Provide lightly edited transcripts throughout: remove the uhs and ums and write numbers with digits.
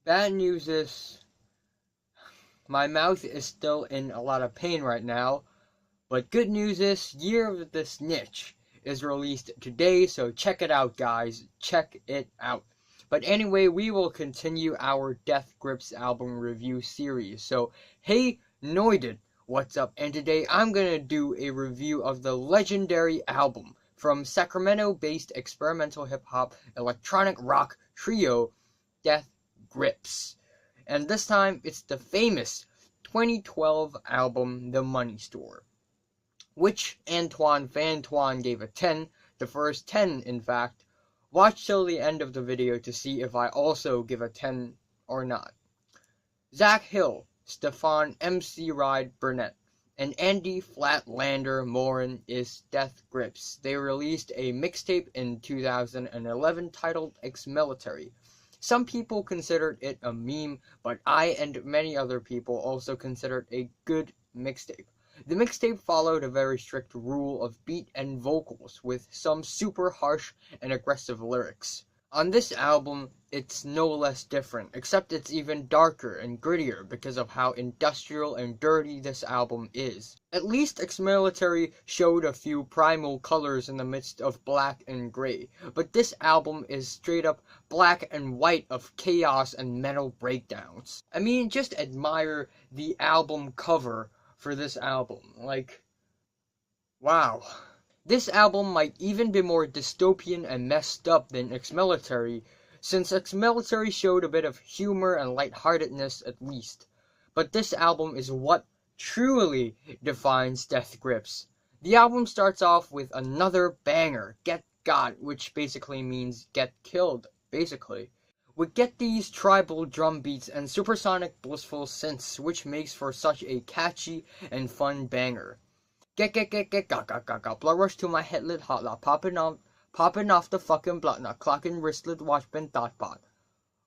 Bad news is my mouth is still in a lot of pain right now, but good news is Year of the Snitch is released today, so check it out, guys. Check it out. But anyway, we will continue our Death Grips album review series. So, hey, Noided, what's up? And today I'm gonna do a review of the legendary album from Sacramento-based experimental hip-hop electronic rock trio Death Grips. And this time, it's the famous 2012 album, The Money Store, which Antoine Vantoine gave a 10, the first 10 in fact. Watch till the end of the video to see if I also give a 10 or not. Zach Hill, Stefan MC Ride Burnett, and Andy Flatlander Morin is Death Grips. They released a mixtape in 2011 titled Ex-Military. Some people considered it a meme, but I and many other people also considered it a good mixtape. The mixtape followed a very strict rule of beat and vocals, with some super harsh and aggressive lyrics. On this album, it's no less different, except it's even darker and grittier because of how industrial and dirty this album is. At least Ex-Military showed a few primal colors in the midst of black and gray, but this album is straight up black and white of chaos and metal breakdowns. I mean, just admire the album cover for this album. Like, wow. This album might even be more dystopian and messed up than Ex-Military, since Ex-Military showed a bit of humor and lightheartedness at least. But this album is what truly defines Death Grips. The album starts off with another banger, Get Got, which basically means get killed, basically. We get these tribal drum beats and supersonic blissful synths, which makes for such a catchy and fun banger. Get, blood rush to my headlit hot lot, popping off the fucking blood knot, clocking wristlet, watchman, thought pot.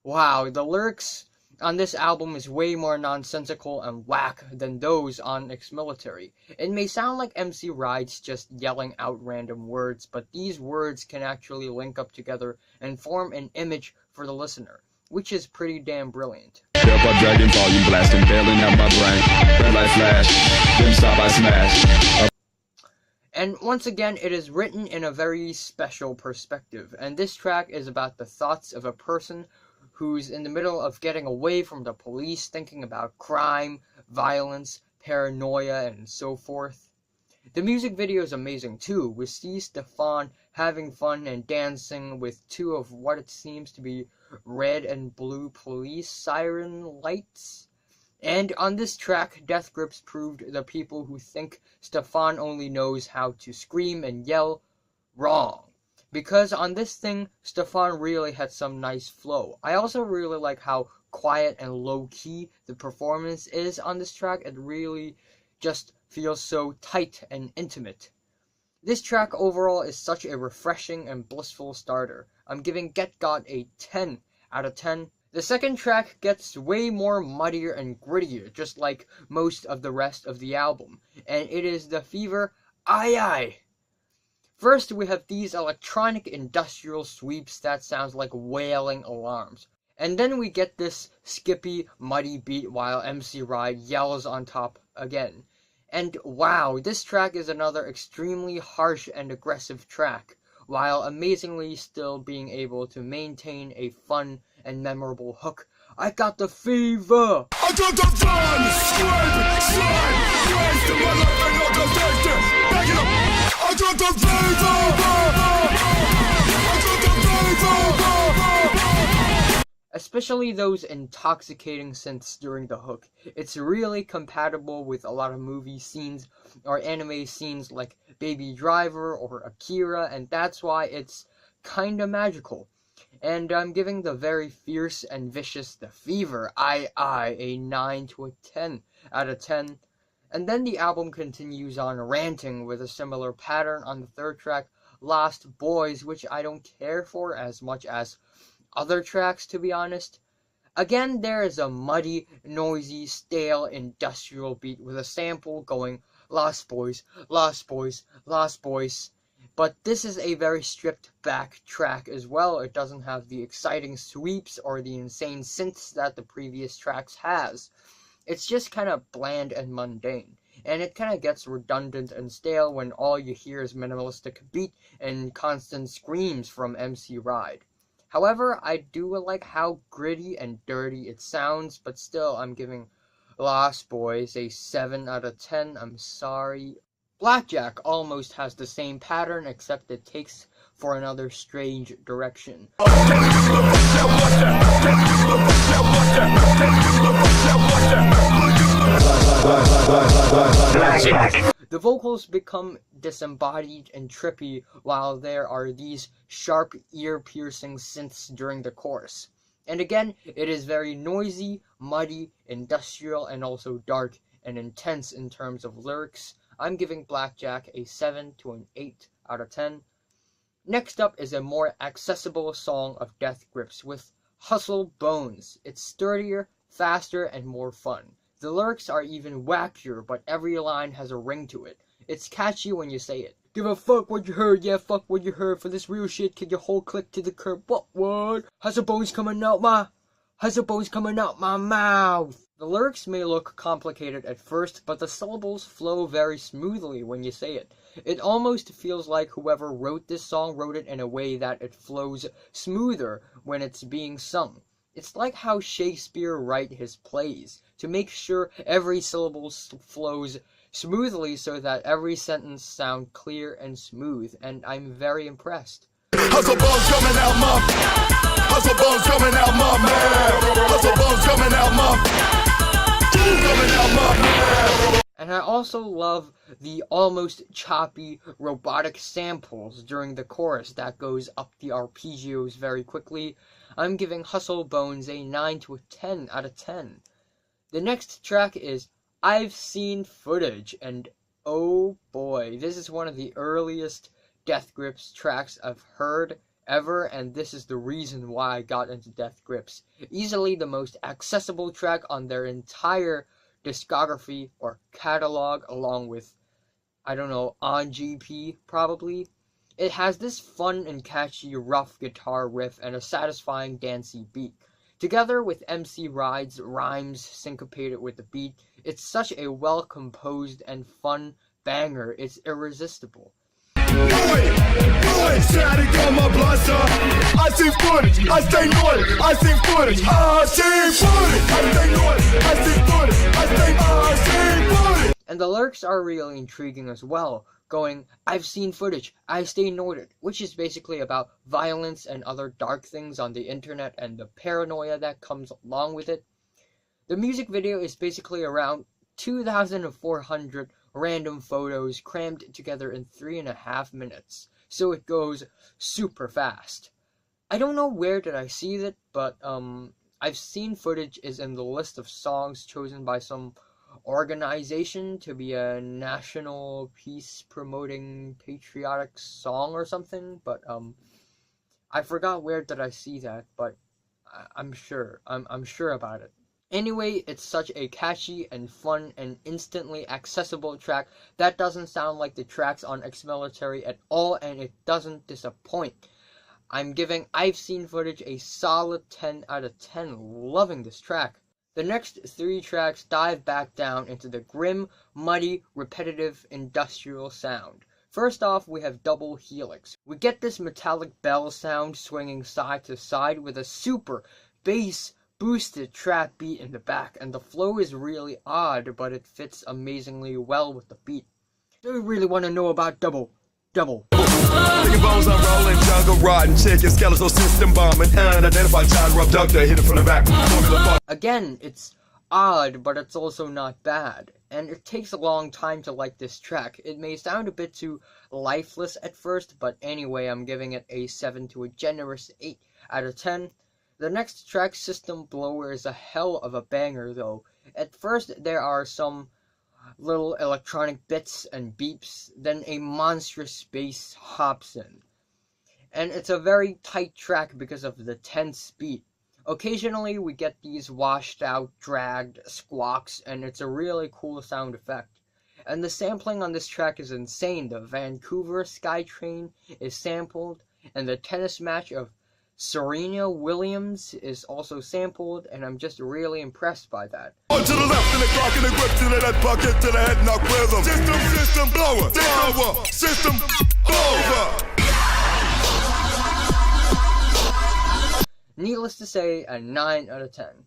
Wow, the lyrics on this album is way more nonsensical and whack than those on Ex-Military. It may sound like MC Ride's just yelling out random words, but these words can actually link up together and form an image for the listener, which is pretty damn brilliant. Dragon volume blasting, bailing out my brain. Red light flash, then stop I smash. And once again, it is written in a very special perspective, and this track is about the thoughts of a person who's in the middle of getting away from the police, thinking about crime, violence, paranoia, and so forth. The music video is amazing too. We see Stefan having fun and dancing with two of what it seems to be red and blue police siren lights. And on this track, Death Grips proved the people who think Stefan only knows how to scream and yell wrong. Because on this thing, Stefan really had some nice flow. I also really like how quiet and low-key the performance is on this track. It really just feels so tight and intimate. This track overall is such a refreshing and blissful starter. I'm giving Get Got a 10 out of 10. The second track gets way more muddier and grittier, just like most of the rest of the album, and it is the Fever Aye Aye. First, we have these electronic industrial sweeps that sounds like wailing alarms. And then we get this skippy, muddy beat while MC Ride yells on top again. And wow, this track is another extremely harsh and aggressive track, while amazingly still being able to maintain a fun and memorable hook. I got the fever! I got the fun! Scrape, slide, rise to my life and not the thirsty! Back it up! I got the fever! I got the fever! Especially those intoxicating synths during the hook. It's really compatible with a lot of movie scenes or anime scenes like Baby Driver or Akira, and that's why it's kinda magical. And I'm giving the very fierce and vicious The Fever Aye Aye a 9 to a 10 out of 10. And then the album continues on ranting with a similar pattern on the third track, Lost Boys, which I don't care for as much as other tracks, to be honest. Again, there is a muddy, noisy, stale, industrial beat with a sample going, Lost Boys, Lost Boys, Lost Boys. But this is a very stripped back track as well. It doesn't have the exciting sweeps or the insane synths that the previous tracks has. It's just kind of bland and mundane, and it kind of gets redundant and stale when all you hear is minimalistic beat and constant screams from MC Ride. However, I do like how gritty and dirty it sounds, but still I'm giving Lost Boys a 7 out of 10. I'm sorry. Blackjack almost has the same pattern, except it takes for another strange direction. The vocals become disembodied and trippy, while there are these sharp, ear-piercing synths during the chorus. And again, it is very noisy, muddy, industrial, and also dark and intense in terms of lyrics. I'm giving Blackjack a 7 to an 8 out of 10. Next up is a more accessible song of Death Grips with Hustle Bones. It's sturdier, faster, and more fun. The lyrics are even wackier, but every line has a ring to it. It's catchy when you say it. Give a fuck what you heard, yeah, fuck what you heard. For this real shit, kick your whole clique to the curb. What? Hustle bones coming out my mouth. The lyrics may look complicated at first, but the syllables flow very smoothly when you say it. It almost feels like whoever wrote this song wrote it in a way that it flows smoother when it's being sung. It's like how Shakespeare writes his plays, to make sure every syllable flows smoothly so that every sentence sounds clear and smooth, and I'm very impressed. Hustle bones coming out my, hustle bones coming out my man, hustle bones coming out my, coming out my man. And I also love the almost choppy robotic samples during the chorus that goes up the arpeggios very quickly. I'm giving Hustle Bones a 9 to a 10 out of 10. The next track is I've Seen Footage, and oh boy, this is one of the earliest Death Grips tracks I've heard ever, and this is the reason why I got into Death Grips. Easily the most accessible track on their entire discography or catalog, along with, I don't know, On GP probably. It has this fun and catchy rough guitar riff and a satisfying dancey beat. Together with MC Ride's rhymes syncopated with the beat, it's such a well-composed and fun banger, it's irresistible. Static on my blaster. I see footage, I stay naughty. I see footage, I see footage. I stay naughty, I see footage. I see footage. And the lyrics are really intriguing as well, going, I've seen footage, I stay naughty, which is basically about violence and other dark things on the internet and the paranoia that comes along with it. The music video is basically around 2,400 random photos crammed together in 3.5 minutes, so it goes super fast. I don't know where did I see that, but I've Seen Footage is in the list of songs chosen by some organization to be a national peace promoting patriotic song or something, but I forgot where did I see that, but I'm sure about it. Anyway, it's such a catchy and fun and instantly accessible track that doesn't sound like the tracks on Ex-Military at all, and it doesn't disappoint. I'm giving I've Seen Footage a solid 10 out of 10, loving this track. The next 3 tracks dive back down into the grim, muddy, repetitive, industrial sound. First off, we have Double Helix. We get this metallic bell sound swinging side to side with a super bass boosted trap beat in the back, and the flow is really odd, but it fits amazingly well with the beat. Do you really want to know about Double? Thinking bones unrolling, jungle rotten, chicken, skeletal system bombing, unidentified child abductor, hit it from the back. Again, it's odd, but it's also not bad, and it takes a long time to like this track. It may sound a bit too lifeless at first, but anyway, I'm giving it a 7 to a generous 8 out of 10. The next track, System Blower, is a hell of a banger though. At first there are some little electronic bits and beeps, then a monstrous bass hops in. And it's a very tight track because of the tense beat. Occasionally we get these washed out, dragged squawks, and it's a really cool sound effect. And the sampling on this track is insane. The Vancouver Skytrain is sampled, and the tennis match of Serena Williams is also sampled, and I'm just really impressed by that. One to the left and the clock and the grip to the left pocket to the head knock rhythm. System blower, system over. Needless to say, a 9 out of 10.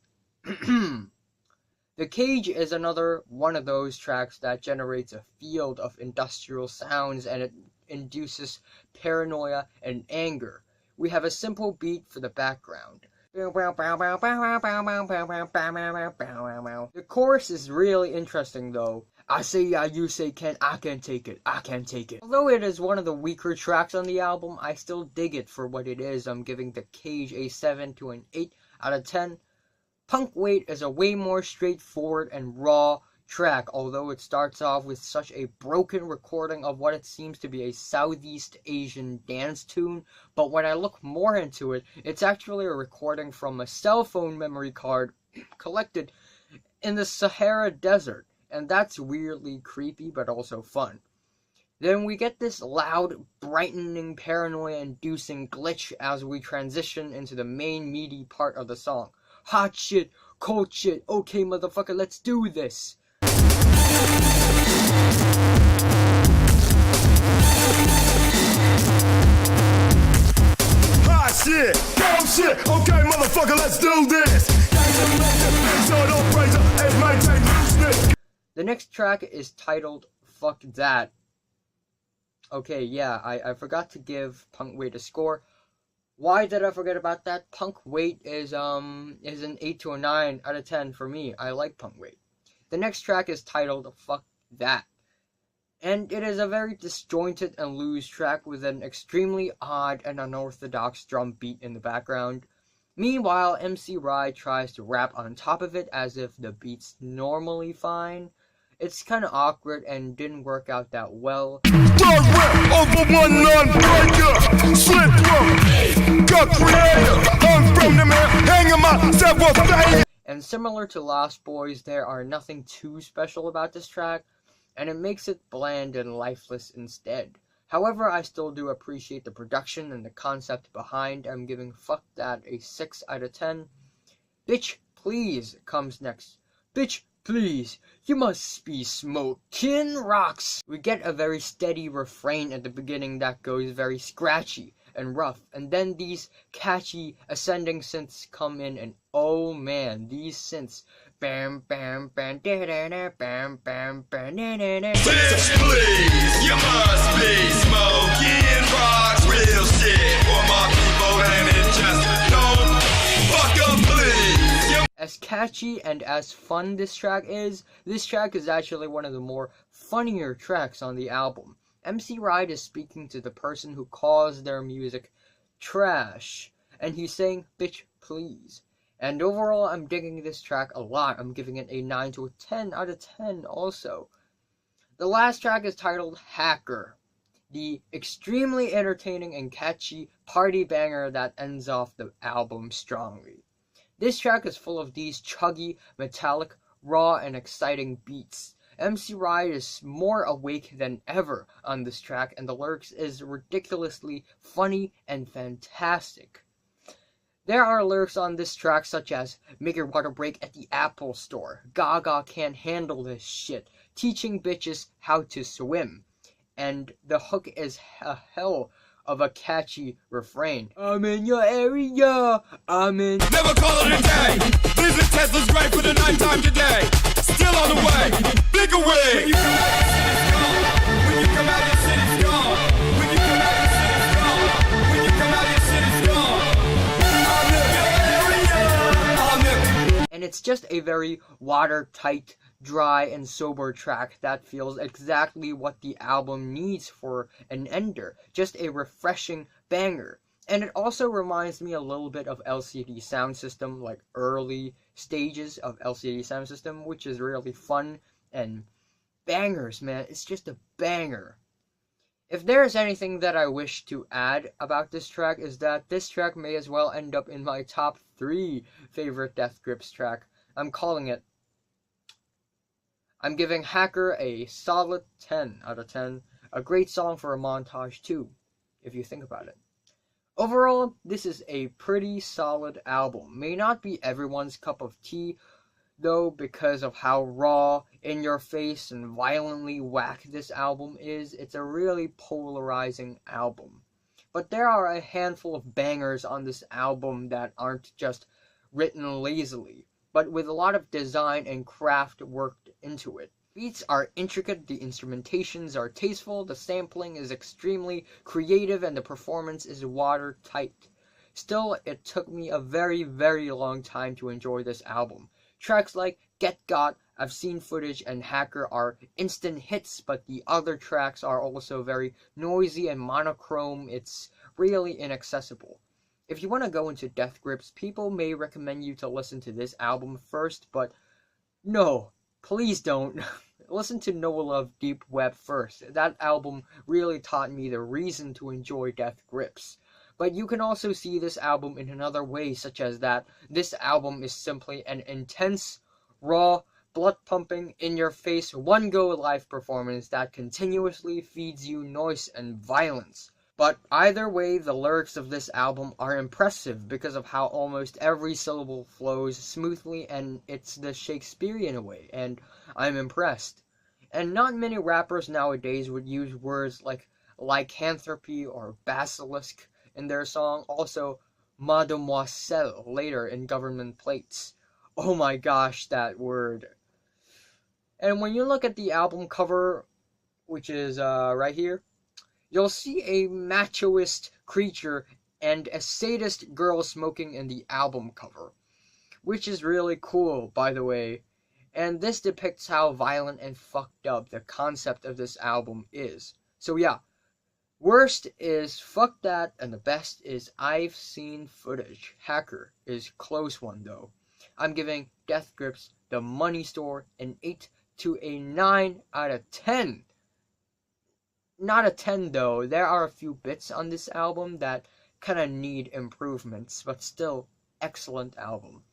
The Cage is another one of those tracks that generates a field of industrial sounds, and it induces paranoia and anger. We have a simple beat for the background. The chorus is really interesting though. I say yeah, you say can, I can take it, I can take it. Although it is one of the weaker tracks on the album, I still dig it for what it is. I'm giving The Cage a 7 to an 8 out of 10. Punk Weight is a way more straightforward and raw track, although it starts off with such a broken recording of what it seems to be a Southeast Asian dance tune, but when I look more into it, it's actually a recording from a cell phone memory card collected in the Sahara Desert, and that's weirdly creepy but also fun. Then we get this loud, brightening, paranoia-inducing glitch as we transition into the main meaty part of the song. Hot shit, cold shit, okay motherfucker, let's do this. Hot shit, cold shit, okay motherfucker, let's do this. The next track is titled Fuck That. Okay, yeah, I forgot to give Punk Weight a score. Why did I forget about that? Punk Weight is an 8 to a 9 out of 10 for me. I like Punk Weight. The next track is titled Fuck That. And it is a very disjointed and loose track with an extremely odd and unorthodox drum beat in the background. Meanwhile, MC Rai tries to rap on top of it as if the beat's normally fine. It's kind of awkward and didn't work out that well. Third whip over one non-breaker. Slit throat, cut creator. I'm from the man, hanging myself with fame. And similar to Lost Boys, there are nothing too special about this track, and it makes it bland and lifeless instead. However, I still do appreciate the production and the concept behind. I'm giving Fuck That a 6 out of 10. Bitch Please comes next. Bitch Please, you must be smoking rocks. We get a very steady refrain at the beginning that goes very scratchy and rough, and then these catchy ascending synths come in, and oh man, these synths, bam bam bam da da da bam bam bam da da da. Bitch please, you must be smoking rocks, real shit for my people, and it just don't fuck up please. As catchy and as fun this track is actually one of the more funnier tracks on the album. MC Ride is speaking to the person who calls their music trash, and he's saying, bitch please. And overall, I'm digging this track a lot. I'm giving it a 9 to a 10 out of 10 also. The last track is titled Hacker, the extremely entertaining and catchy party banger that ends off the album strongly. This track is full of these chuggy, metallic, raw, and exciting beats. MC Ride is more awake than ever on this track, and the lyrics is ridiculously funny and fantastic. There are lyrics on this track such as, make your water break at the Apple Store, Gaga can't handle this shit, teaching bitches how to swim. And the hook is a hell of a catchy refrain. I'm in your area, I'm in... Never call it a day. Business Tesla's great for the nighttime today. Still on the way, big away. When you come out, your city's gone. When you come out, your city's gone. When you come out, your city's gone. When you come out, your city's gone. I'm in your area, I'm in. And it's just a very watertight, dry, and sober track that feels exactly what the album needs for an ender. Just a refreshing banger. And it also reminds me a little bit of LCD Sound System, like early stages of LCD Sound System, which is really fun and bangers, man. It's just a banger. If there's anything that I wish to add about this track is that this track may as well end up in my top 3 favorite Death Grips track. I'm calling it. I'm giving Hacker a solid 10 out of 10. A great song for a montage too, if you think about it. Overall, this is a pretty solid album. May not be everyone's cup of tea, though, because of how raw, in your face, and violently whack this album is. It's a really polarizing album. But there are a handful of bangers on this album that aren't just written lazily, but with a lot of design and craft worked into it. Beats are intricate, the instrumentations are tasteful, the sampling is extremely creative, and the performance is watertight. Still, it took me a very, very long time to enjoy this album. Tracks like Get Got, I've Seen Footage, and Hacker are instant hits, but the other tracks are also very noisy and monochrome. It's really inaccessible. If you want to go into Death Grips, people may recommend you to listen to this album first, but no, please don't. Listen to No Love Deep Web first. That album really taught me the reason to enjoy Death Grips. But you can also see this album in another way, such as that this album is simply an intense, raw, blood-pumping, in-your-face, one-go live performance that continuously feeds you noise and violence. But either way, the lyrics of this album are impressive because of how almost every syllable flows smoothly, and it's the Shakespearean way, and I'm impressed. And not many rappers nowadays would use words like lycanthropy or basilisk in their song. Also, mademoiselle later in Government Plates. Oh my gosh, that word. And when you look at the album cover, which is right here, you'll see a machoist creature and a sadist girl smoking in the album cover, which is really cool, by the way. And this depicts how violent and fucked up the concept of this album is. So yeah, worst is Fuck That, and the best is I've Seen Footage. Hacker is close one though. I'm giving Death Grips, The Money Store, an 8 to a 9 out of 10. Not a 10 though. There are a few bits on this album that kind of need improvements, but still excellent album.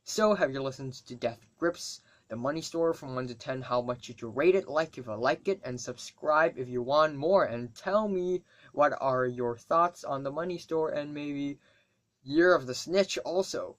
So, have you listened to Death Grips, The Money Store, from 1 to 10? How much did you rate it? Like if you like it, and subscribe if you want more, and tell me what are your thoughts on The Money Store and maybe Year of the Snitch also.